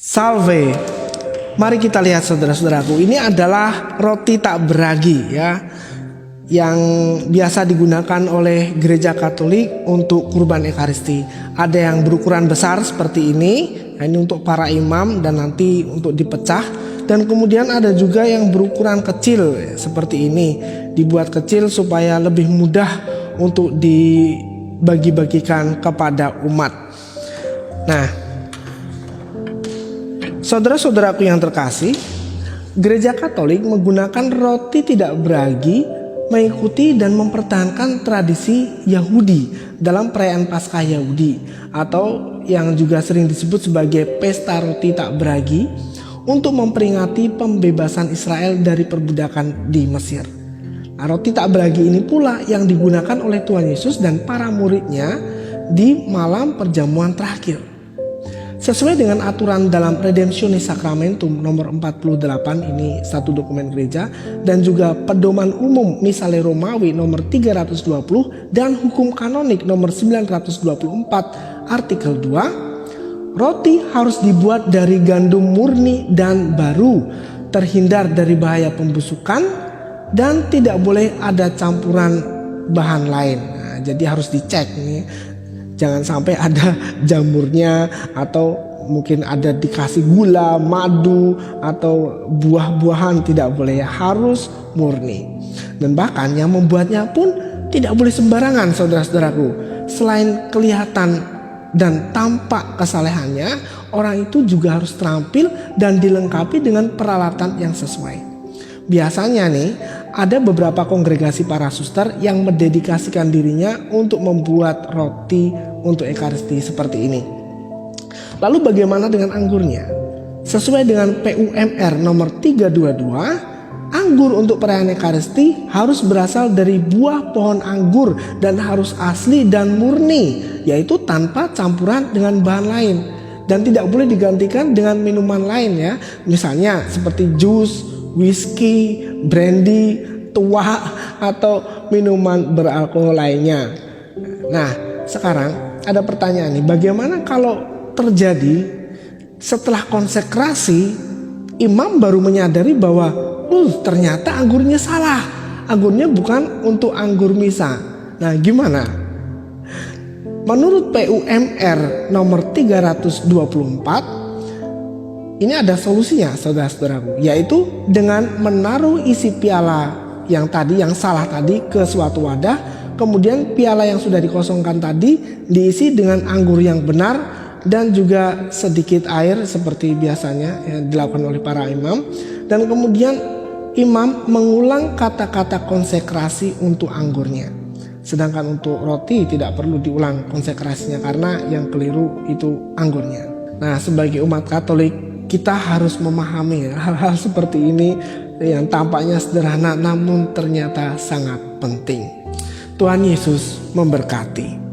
Salve. Mari kita lihat saudara-saudaraku, ini adalah roti tak beragi ya, yang biasa digunakan oleh gereja Katolik untuk kurban Ekaristi. Ada yang berukuran besar seperti ini, nah ini untuk para imam dan nanti untuk dipecah. Dan kemudian ada juga yang berukuran kecil seperti ini, dibuat kecil supaya lebih mudah untuk dibagi-bagikan kepada umat. Nah, saudara-saudaraku yang terkasih, gereja Katolik menggunakan roti tidak beragi mengikuti dan mempertahankan tradisi Yahudi dalam perayaan Paskah Yahudi, atau yang juga sering disebut sebagai pesta roti tak beragi, untuk memperingati pembebasan Israel dari perbudakan di Mesir. Nah, roti tak beragi ini pula yang digunakan oleh Tuhan Yesus dan para muridnya di malam perjamuan terakhir. Sesuai dengan aturan dalam Redemptionis Sacramentum nomor 48, ini satu dokumen gereja, dan juga pedoman umum Misale Romawi nomor 320 dan hukum kanonik nomor 924 artikel 2, roti harus dibuat dari gandum murni dan baru, terhindar dari bahaya pembusukan, dan tidak boleh ada campuran bahan lain. Nah, jadi harus dicek nih. Jangan sampai ada jamurnya, atau mungkin ada dikasih gula, madu, atau buah-buahan, tidak boleh ya, harus murni. Dan bahkan yang membuatnya pun tidak boleh sembarangan saudara-saudaraku. Selain kelihatan dan tampak kesalehannya, orang itu juga harus terampil dan dilengkapi dengan peralatan yang sesuai. Biasanya nih, ada beberapa kongregasi para suster yang mendedikasikan dirinya untuk membuat roti untuk Ekaristi seperti ini. Lalu bagaimana dengan anggurnya? Sesuai dengan PUMR nomor 322, anggur untuk perayaan Ekaristi harus berasal dari buah pohon anggur dan harus asli dan murni, yaitu tanpa campuran dengan bahan lain, dan tidak boleh digantikan dengan minuman lain ya, misalnya seperti jus, whisky, brandy, tua, atau minuman beralkohol lainnya. Nah, sekarang ada pertanyaan nih, bagaimana kalau terjadi setelah konsekrasi imam baru menyadari bahwa ternyata anggurnya salah, anggurnya bukan untuk anggur misa. Nah, gimana? Menurut PUMR nomor 324, ini ada solusinya saudara-saudaraku, yaitu dengan menaruh isi piala yang salah tadi ke suatu wadah, kemudian piala yang sudah dikosongkan tadi diisi dengan anggur yang benar dan juga sedikit air seperti biasanya yang dilakukan oleh para imam, dan kemudian imam mengulang kata-kata konsekrasi untuk anggurnya. Sedangkan untuk roti tidak perlu diulang konsekrasinya karena yang keliru itu anggurnya. Nah, sebagai umat Katolik kita harus memahami hal-hal seperti ini yang tampaknya sederhana namun ternyata sangat penting. Tuhan Yesus memberkati.